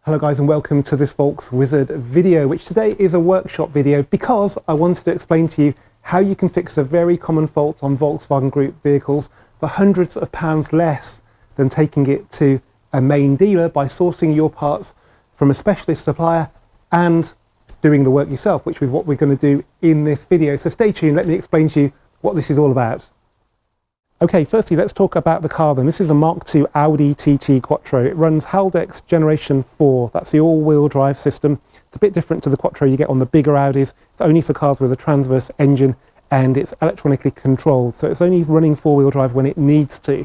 Hello guys and welcome to this Volks Wizard video, which today is a workshop video because I wanted to explain to you how you can fix a very common fault on Volkswagen Group vehicles for hundreds of pounds less than taking it to a main dealer by sourcing your parts from a specialist supplier and doing the work yourself, which is what we're going to do in this video. So stay tuned, let me explain to you what this is all about. Okay, firstly let's talk about the car then. This is the Mk2 Audi TT Quattro. It runs Haldex Generation 4. That's the all-wheel drive system. It's a bit different to the Quattro you get on the bigger Audis. It's only for cars with a transverse engine and it's electronically controlled. So it's only running four-wheel drive when it needs to.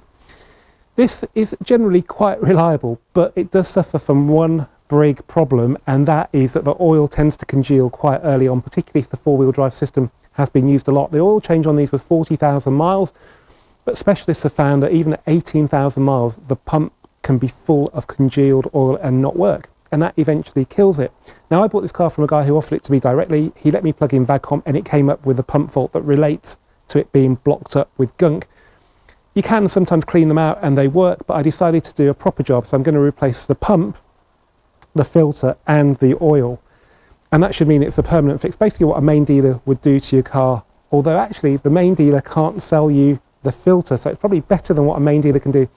This is generally quite reliable, but it does suffer from one big problem, and that is that the oil tends to congeal quite early on, particularly if the four-wheel drive system has been used a lot. The oil change on these was 40,000 miles. But specialists have found that even at 18,000 miles, the pump can be full of congealed oil and not work. And that eventually kills it. Now, I bought this car from a guy who offered it to me directly. He let me plug in VAGCOM and it came up with a pump fault that relates to it being blocked up with gunk. You can sometimes clean them out and they work, but I decided to do a proper job. So I'm going to replace the pump, the filter and the oil. And that should mean it's a permanent fix. Basically what a main dealer would do to your car. Although actually the main dealer can't sell you the filter, so it's probably better than what a main dealer can do.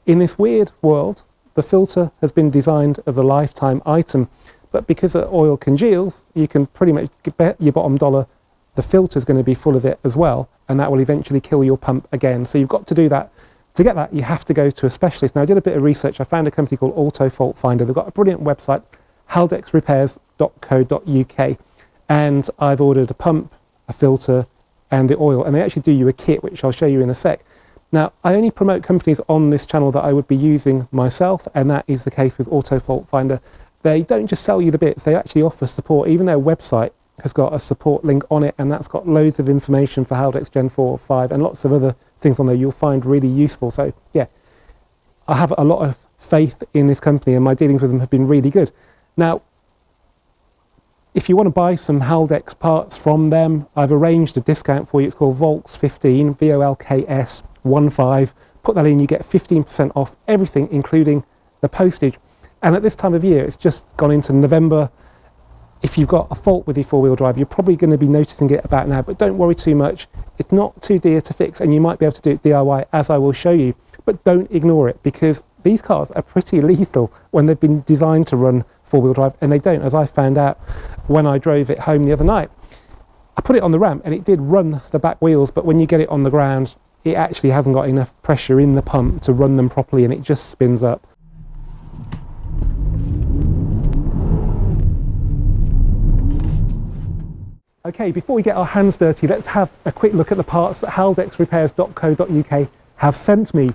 In this weird world, the filter has been designed as a lifetime item, but because the oil congeals, you can pretty much bet your bottom dollar the filter is going to be full of it as well, and that will eventually kill your pump again. So you've got to do that. To get that, you have to go to a specialist. Now, I did a bit of research. I found a company called Auto Fault Finder. They've got a brilliant website, haldexrepairs.co.uk, and I've ordered a pump, a filter, and the oil, and they actually do you a kit, which I'll show you in a sec. Now, I only promote companies on this channel that I would be using myself, and that is the case with Auto Fault Finder. They don't just sell you the bits, they actually offer support. Even their website has got a support link on it, and that's got loads of information for Haldex Gen 4, 5, and lots of other things on there you'll find really useful. So yeah, I have a lot of faith in this company, and my dealings with them have been really good. Now, if you want to buy some Haldex parts from them, I've arranged a discount for you. It's called Volks 15, VOLKS 15. Put that in, you get 15% off everything, including the postage. And at this time of year, it's just gone into November. If you've got a fault with your four-wheel drive, you're probably going to be noticing it about now, but don't worry too much. It's not too dear to fix, and you might be able to do it DIY, as I will show you. But don't ignore it, because these cars are pretty lethal when they've been designed to run four-wheel drive, and they don't, as I found out when I drove it home the other night. I put it on the ramp and it did run the back wheels, but when you get it on the ground, it actually hasn't got enough pressure in the pump to run them properly, and it just spins up. Okay, before we get our hands dirty, let's have a quick look at the parts that haldexrepairs.co.uk have sent me.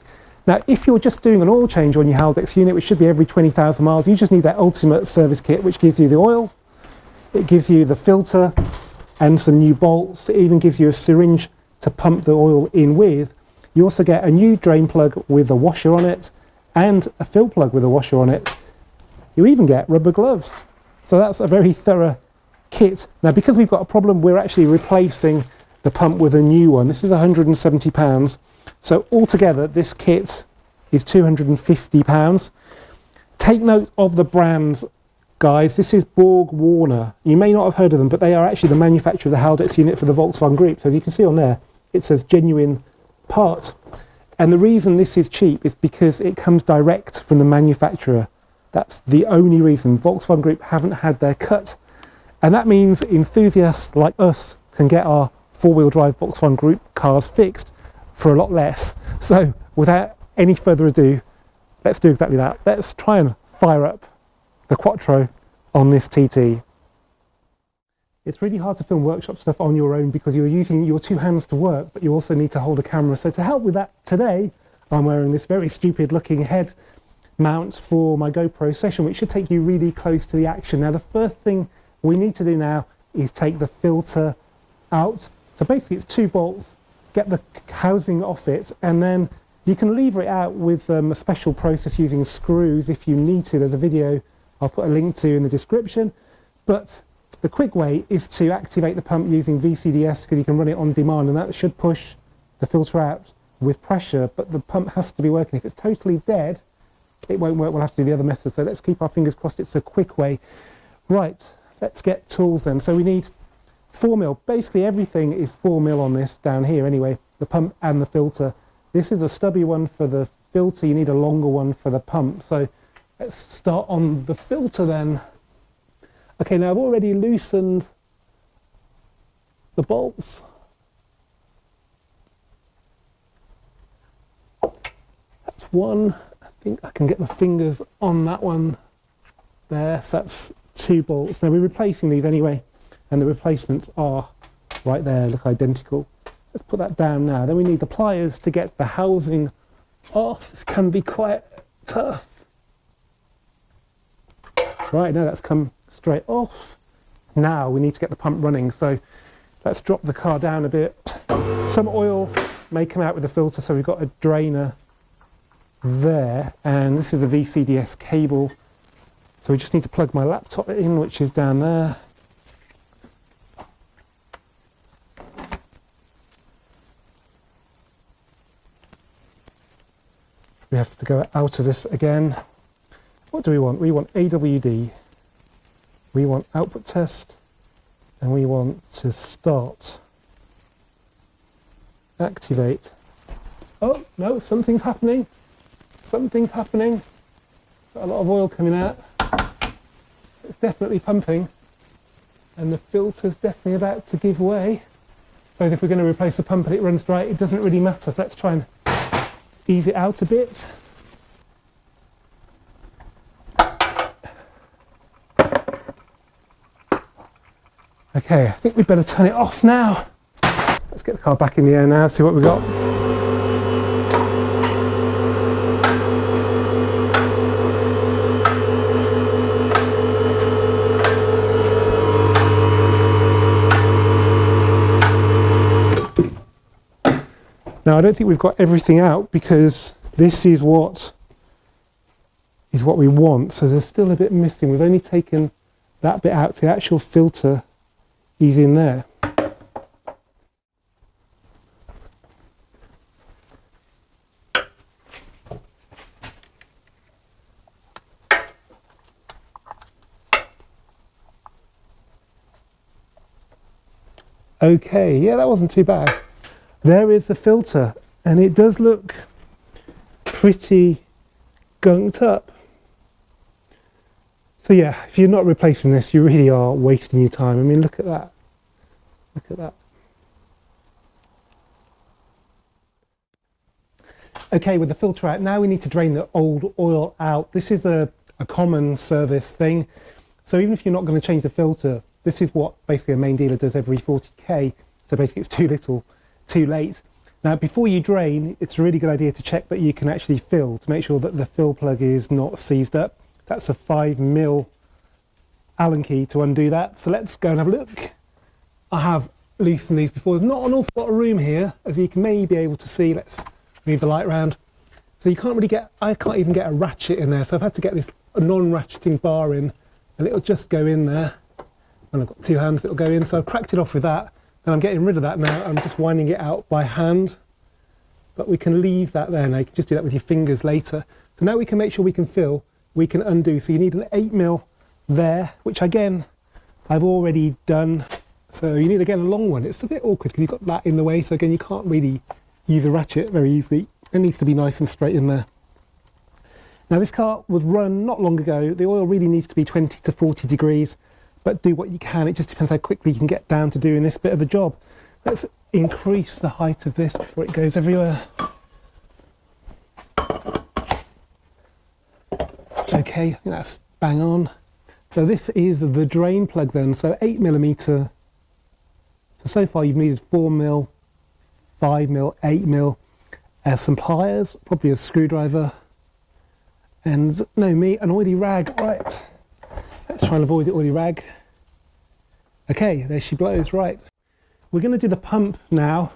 Now, if you're just doing an oil change on your Haldex unit, which should be every 20,000 miles, you just need that ultimate service kit, which gives you the oil, it gives you the filter and some new bolts. It even gives you a syringe to pump the oil in with. You also get a new drain plug with a washer on it and a fill plug with a washer on it. You even get rubber gloves. So that's a very thorough kit. Now, because we've got a problem, we're actually replacing the pump with a new one. This is £170. So altogether, this kit is £250. Take note of the brands, guys. This is Borg Warner. You may not have heard of them, but they are actually the manufacturer of the Haldex unit for the Volkswagen Group. So as you can see on there, it says genuine part. And the reason this is cheap is because it comes direct from the manufacturer. That's the only reason. Volkswagen Group haven't had their cut. And that means enthusiasts like us can get our four-wheel drive Volkswagen Group cars fixed for a lot less. So without any further ado, let's do exactly that. Let's try and fire up the Quattro on this TT. It's really hard to film workshop stuff on your own because you're using your two hands to work, but you also need to hold a camera. So to help with that today, I'm wearing this very stupid looking head mount for my GoPro session, which should take you really close to the action. Now, the first thing we need to do now is take the filter out. So basically it's two bolts, get the housing off it, and then you can lever it out with a special process using screws if you need to. There's a video I'll put a link to in the description, but the quick way is to activate the pump using VCDS, because you can run it on demand, and that should push the filter out with pressure, but the pump has to be working. If it's totally dead, it won't work, we'll have to do the other method. So let's keep our fingers crossed it's a quick way. Right, let's get tools then. So we need 4mm. Basically everything is 4mm on this down here anyway, the pump and the filter. This is a stubby one for the filter, you need a longer one for the pump. So let's start on the filter then. Okay, now I've already loosened the bolts. That's one. I think I can get my fingers on that one there. So that's 2 bolts. Now we're replacing these anyway, and the replacements are right there, look identical. Let's put that down now. Then we need the pliers to get the housing off. This can be quite tough. Right, now that's come straight off. Now we need to get the pump running, so let's drop the car down a bit. Some oil may come out with the filter, so we've got a drainer there, and this is a VCDS cable. So we just need to plug my laptop in, which is down there. We have to go out of this again. What do we want? We want AWD, we want output test, and we want to start. Activate. Oh, no, something's happening. Something's happening. Got a lot of oil coming out. It's definitely pumping. And the filter's definitely about to give way. So if we're going to replace the pump and it runs dry, it doesn't really matter. So let's try and ease it out a bit. Okay, I think we'd better turn it off now. Let's get the car back in the air now, see what we've got. Now I don't think we've got everything out because this is what we want, so there's still a bit missing. We've only taken that bit out, so the actual filter is in there. Okay, yeah, that wasn't too bad. There is the filter, and it does look pretty gunked up. So yeah, if you're not replacing this, you really are wasting your time. I mean, look at that. Look at that. Okay, with the filter out, now we need to drain the old oil out. This is a common service thing. So even if you're not going to change the filter, this is what basically a main dealer does every 40k. So basically it's too little, too late. Now before you drain, it's a really good idea to check that you can actually fill, to make sure that the fill plug is not seized up. That's a 5mm Allen key to undo that. So let's go and have a look. I have loosened these before. There's not an awful lot of room here, as you may be able to see. Let's move the light around. So you can't really get, I can't even get a ratchet in there. So I've had to get this non-ratcheting bar in, and it'll just go in there. And I've got 2 hands that'll go in. So I've cracked it off with that. And I'm getting rid of that now. I'm just winding it out by hand. But we can leave that there now. You can just do that with your fingers later. So now we can make sure we can fill. We can undo. So you need an 8mm there, which again I've already done. So you need again a long one. It's a bit awkward because you've got that in the way, so again you can't really use a ratchet very easily. It needs to be nice and straight in there. Now this car was run not long ago. The oil really needs to be 20 to 40 degrees, but do what you can. It just depends how quickly you can get down to doing this bit of the job. Let's increase the height of this before it goes everywhere. Okay, I think that's bang on. So this is the drain plug then, so 8mm. So far you've needed 4mm, 5mm, 8mm, some pliers, probably a screwdriver, and no meat, an oily rag. Right, let's try and avoid the oily rag. Okay, there she blows. Right, we're going to do the pump now.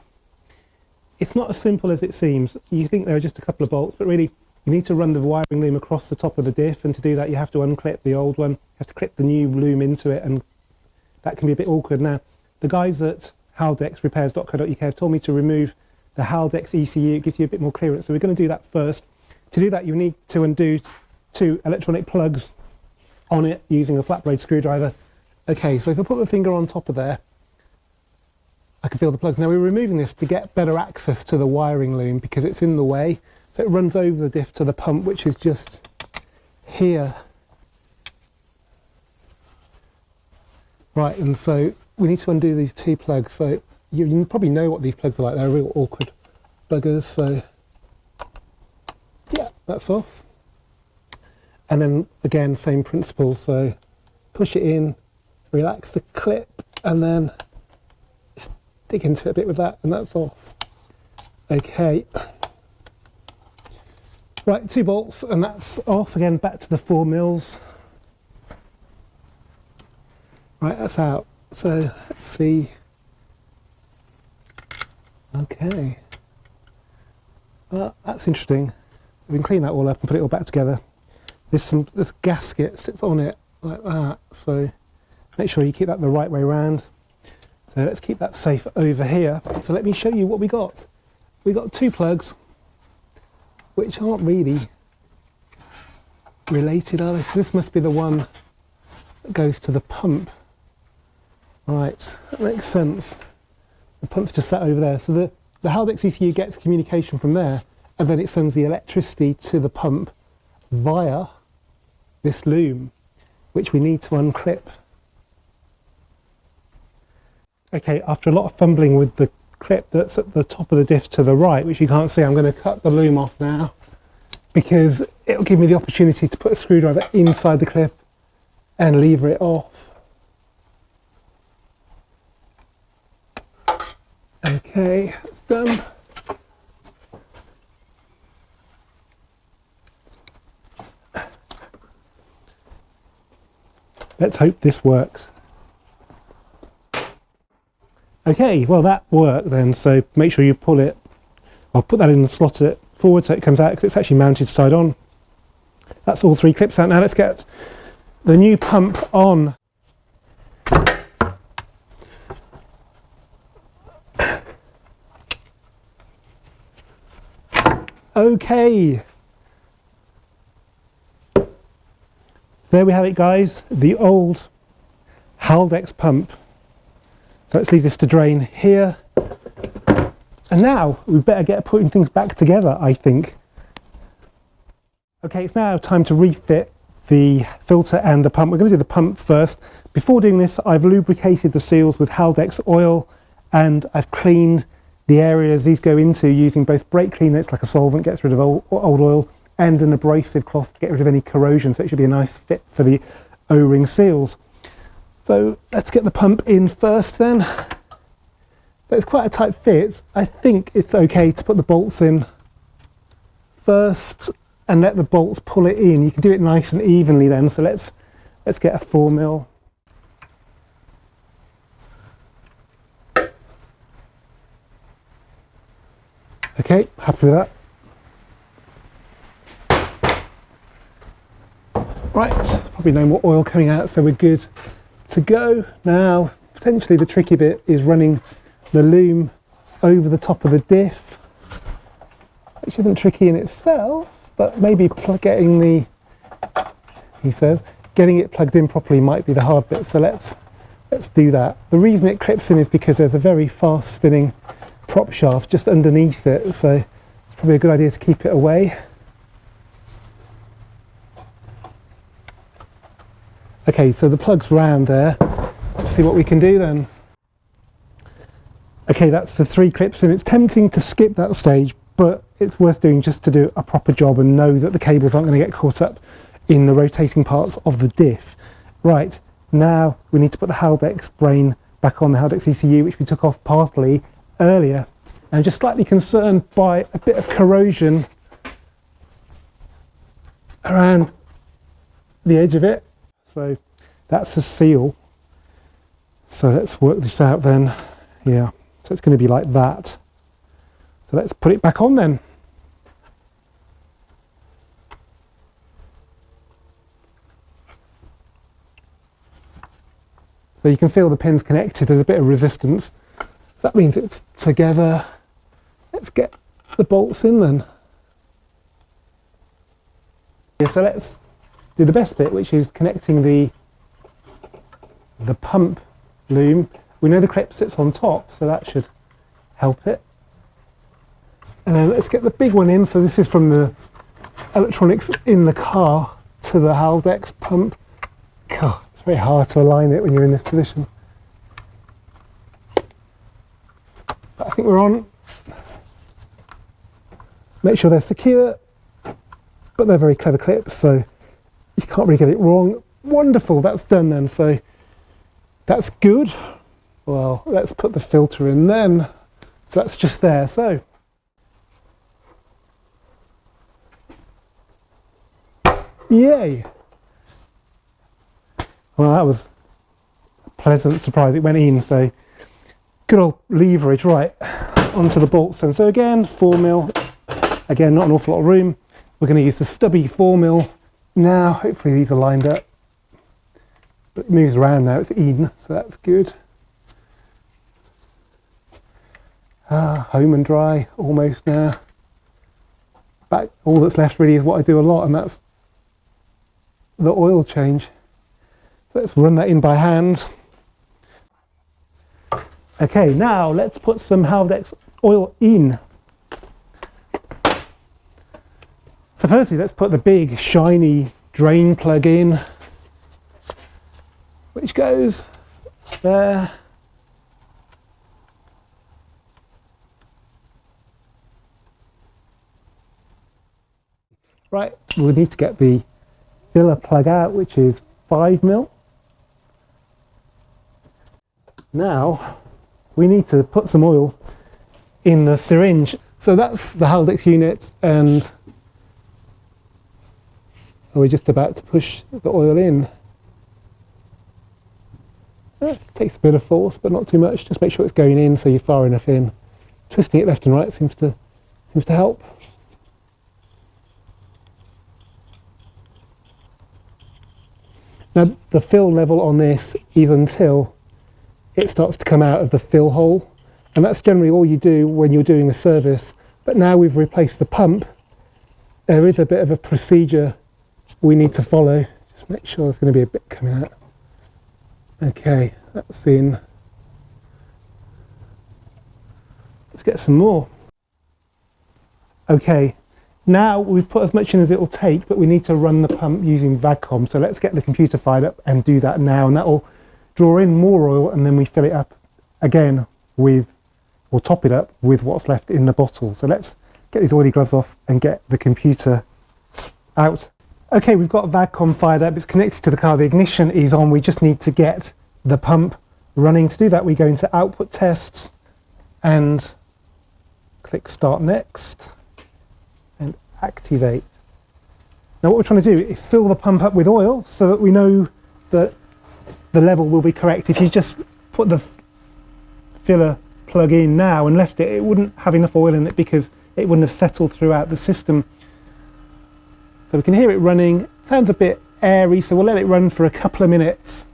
It's not as simple as it seems. You think there are just a couple of bolts, but really you need to run the wiring loom across the top of the diff, and to do that you have to unclip the old one, you have to clip the new loom into it, and that can be a bit awkward. Now, the guys at Haldex repairs.co.uk have told me to remove the Haldex ECU. It gives you a bit more clearance, so we're going to do that first. To do that you need to undo 2 electronic plugs on it using a flat blade screwdriver. Okay, so if I put my finger on top of there, I can feel the plugs. Now we're removing this to get better access to the wiring loom because it's in the way. So it runs over the diff to the pump, which is just here. Right, and so we need to undo these 2 plugs. So you probably know what these plugs are like. They're real awkward buggers. So yeah, that's off. And then again, same principle. So push it in, relax the clip, and then just dig into it a bit with that, and that's off. Okay. Right, 2 bolts, and that's off. Again, back to the 4 mils. Right, that's out. So let's see. Okay. Well, that's interesting. We can clean that all up and put it all back together. This gasket sits on it like that, so make sure you keep that the right way around. So let's keep that safe over here. So let me show you what we got. We got 2 plugs, which aren't really related, are they? So this must be the one that goes to the pump. Right, that makes sense. The pump's just sat over there. So the Haldex ECU gets communication from there, and then it sends the electricity to the pump via this loom, which we need to unclip. Okay, after a lot of fumbling with the clip that's at the top of the diff to the right, which you can't see, I'm going to cut the loom off now because it'll give me the opportunity to put a screwdriver inside the clip and lever it off. Okay, that's done. Let's hope this works. Okay, well that worked then, so make sure you pull it. I'll put that in and slot it forward so it comes out because it's actually mounted side on. That's all 3 clips out. Now let's get the new pump on. Okay, there we have it guys, the old Haldex pump. So let's leave this to drain here. And now we better get putting things back together, I think. Okay, it's now time to refit the filter and the pump. We're going to do the pump first. Before doing this, I've lubricated the seals with Haldex oil and I've cleaned the areas these go into using both brake cleaner, it's like a solvent, gets rid of old oil, and an abrasive cloth to get rid of any corrosion, so it should be a nice fit for the O-ring seals. So let's get the pump in first then. So it's quite a tight fit. I think it's okay to put the bolts in first and let the bolts pull it in. You can do it nice and evenly then, so let's get a 4 mil. Okay, happy with that. Right, probably no more oil coming out, so we're good to go. Now, potentially the tricky bit is running the loom over the top of the diff, which isn't tricky in itself, but maybe getting the, he says, getting it plugged in properly might be the hard bit, so let's do that. The reason it clips in is because there's a very fast spinning prop shaft just underneath it, so it's probably a good idea to keep it away. Okay, so the plug's round there. Let's see what we can do then. Okay, that's the 3 clips in. It's tempting to skip that stage, but it's worth doing just to do a proper job and know that the cables aren't going to get caught up in the rotating parts of the diff. Right, now we need to put the Haldex brain back on, the Haldex ECU, which we took off partly earlier, and just slightly concerned by a bit of corrosion around the edge of it. So that's a seal. So let's work this out then. Yeah, so it's going to be like that. So let's put it back on then. So you can feel the pins connected, there's a bit of resistance. That means it's together. Let's get the bolts in then. Yeah, so let's do the best bit, which is connecting the pump loom. We know the clip sits on top, so that should help it. And then let's get the big one in. So this is from the electronics in the car to the Haldex pump. God, it's very hard to align it when you're in this position. But I think we're on. Make sure they're secure, but they're very clever clips, so you can't really get it wrong. Wonderful, that's done then, so that's good. Well, let's put the filter in then. So that's just there, so. Yay! Well, that was a pleasant surprise, it went in, so good old leverage. Right, onto the bolts then. So again, 4mm, again, not an awful lot of room. We're going to use the stubby 4mm now. Hopefully these are lined up. But it moves around now, it's in, so that's good. Home and dry, almost now. Back, all that's left really is what I do a lot, and that's the oil change. Let's run that in by hand. Okay, now let's put some Haldex oil in. So firstly, let's put the big shiny drain plug in, which goes there. Right, we'll need to get the filler plug out, which is 5mm. Now we need to put some oil in the syringe. So that's the Haldex unit, and we're just about to push the oil in. It takes a bit of force, but not too much. Just make sure it's going in so you're far enough in. Twisting it left and right seems to help. Now the fill level on this is until it starts to come out of the fill hole, and that's generally all you do when you're doing a service. But now we've replaced the pump, there is a bit of a procedure we need to follow. Just make sure there's going to be a bit coming out. Okay, that's in. Let's get some more. Okay, now we've put as much in as it will take, but we need to run the pump using VAGCOM. So let's get the computer fired up and do that now, and that will draw in more oil, and then we fill it up again with, or top it up with what's left in the bottle. So let's get these oily gloves off and get the computer out. Okay, we've got VAGCOM fired up, it's connected to the car, the ignition is on, we just need to get the pump running. To do that, we go into output tests and click start next and activate. Now what we're trying to do is fill the pump up with oil so that we know that the level will be correct. If you just put the filler plug in now and left it, it wouldn't have enough oil in it because it wouldn't have settled throughout the system. So we can hear it running. Sounds a bit airy, so we'll let it run for a couple of minutes.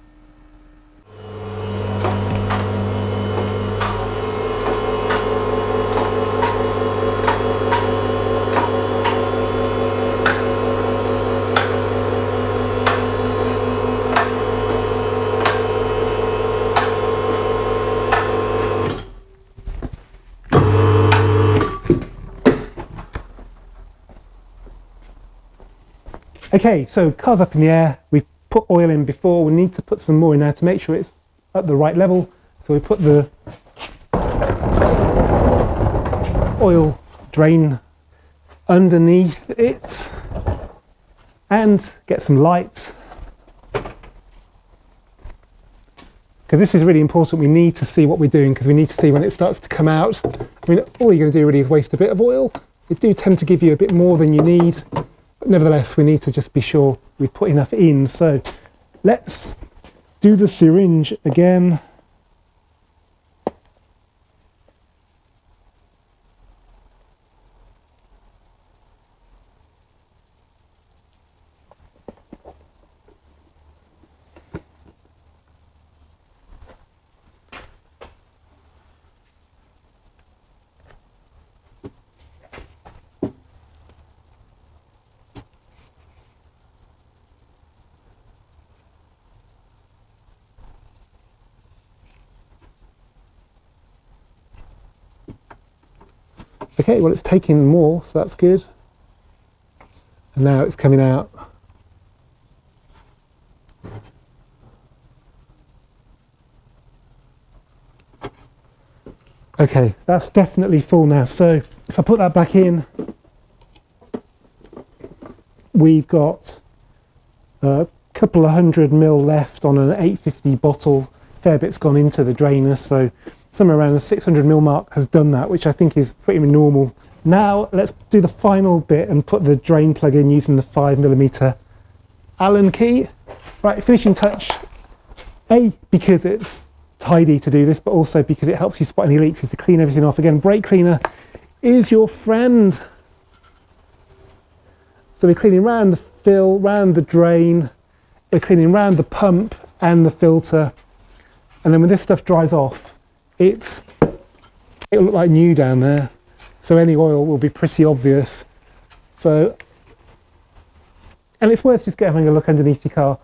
Okay, so car's up in the air, we've put oil in before, we need to put some more in now to make sure it's at the right level. So we put the oil drain underneath it and get some light. Because this is really important, we need to see what we're doing, because we need to see when it starts to come out. I mean, all you're going to do really is waste a bit of oil. They do tend to give you a bit more than you need. Nevertheless, we need to just be sure we put enough in. So let's do the syringe again. Okay, well it's taking more, so that's good. And now it's coming out. Okay, that's definitely full now. So if I put that back in, we've got a couple of 100 ml left on an 850 bottle. Fair bit's gone into the drainers, so somewhere around the 600 ml mark has done that, which I think is pretty normal. Now let's do the final bit and put the drain plug in using the 5mm Allen key. Right, finishing touch. A, because it's tidy to do this, but also because it helps you spot any leaks, is to clean everything off. Again, brake cleaner is your friend. So we're cleaning round the fill, round the drain, we're cleaning round the pump and the filter, and then when this stuff dries off, it'll look like new down there, so any oil will be pretty obvious. So, and it's worth just having a look underneath your car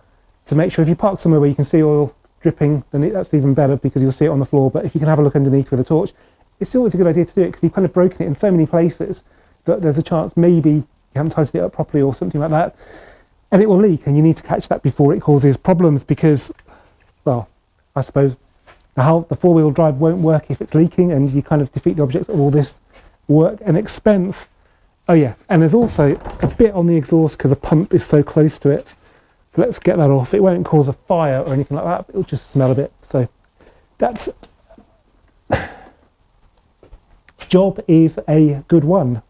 to make sure. If you park somewhere where you can see oil dripping, then that's even better because you'll see it on the floor. But if you can have a look underneath with a torch, it's always a good idea to do it, because you've kind of broken it in so many places that there's a chance maybe you haven't tightened it up properly or something like that, and it will leak, and you need to catch that before it causes problems, because, well, I suppose the four-wheel drive won't work if it's leaking, and you kind of defeat the object of all this work and expense. Oh yeah, and there's also a bit on the exhaust because the pump is so close to it. So let's get that off. It won't cause a fire or anything like that, but it'll just smell a bit. So that's... job is a good one.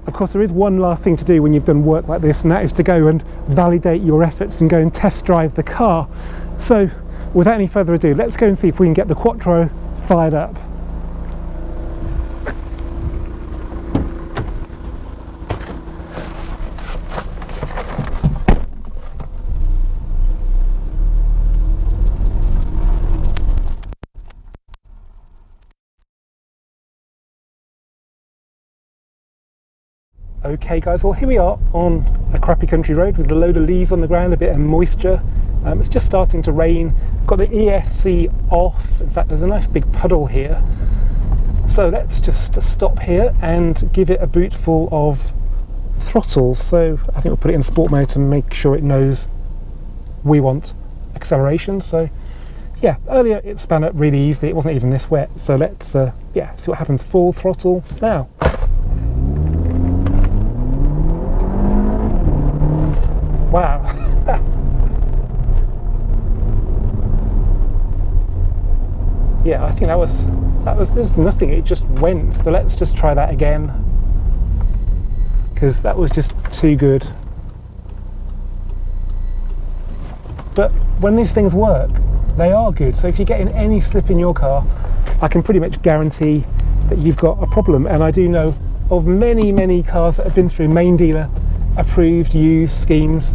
Of course, there is one last thing to do when you've done work like this, and that is to go and validate your efforts and go and test drive the car. So without any further ado, let's go and see if we can get the Quattro fired up. Okay guys, well here we are on a crappy country road with a load of leaves on the ground, a bit of moisture. It's just starting to rain. Got the ESC off. In fact, there's a nice big puddle here. So let's just stop here and give it a boot full of throttle. So I think we'll put it in sport mode to make sure it knows we want acceleration. So yeah, earlier it spun up really easily. It wasn't even this wet. So let's yeah, see what happens. Full throttle now. Wow. Yeah, I think that was just nothing. It just went. So let's just try that again, because that was just too good. But when these things work, they are good. So if you're getting any slip in your car, I can pretty much guarantee that you've got a problem. And I do know of many cars that have been through main dealer approved used schemes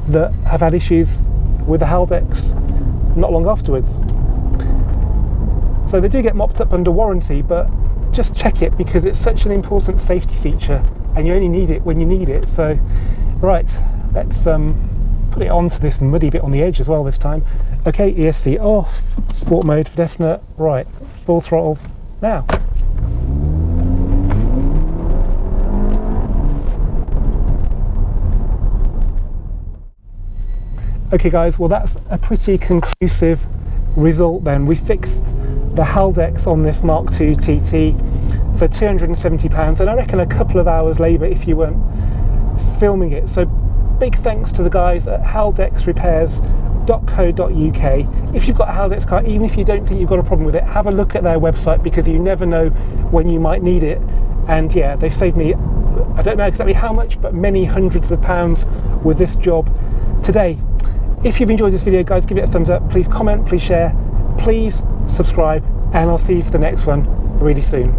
that have had issues with the Haldex not long afterwards. So they do get mopped up under warranty, but just check it, because it's such an important safety feature and you only need it when you need it. So right, let's put it onto this muddy bit on the edge as well this time. Okay, ESC off, sport mode for definite. Right, full throttle now. Okay guys, well that's a pretty conclusive result then. We fixed the Haldex on this Mark II TT for £270, and I reckon a couple of hours labour if you weren't filming it. So big thanks to the guys at haldexrepairs.co.uk. If you've got a Haldex car, even if you don't think you've got a problem with it, have a look at their website, because you never know when you might need it. And yeah, they saved me, I don't know exactly how much, but many hundreds of pounds with this job today. If you've enjoyed this video guys, give it a thumbs up, please comment, please share, please subscribe, and I'll see you for the next one really soon.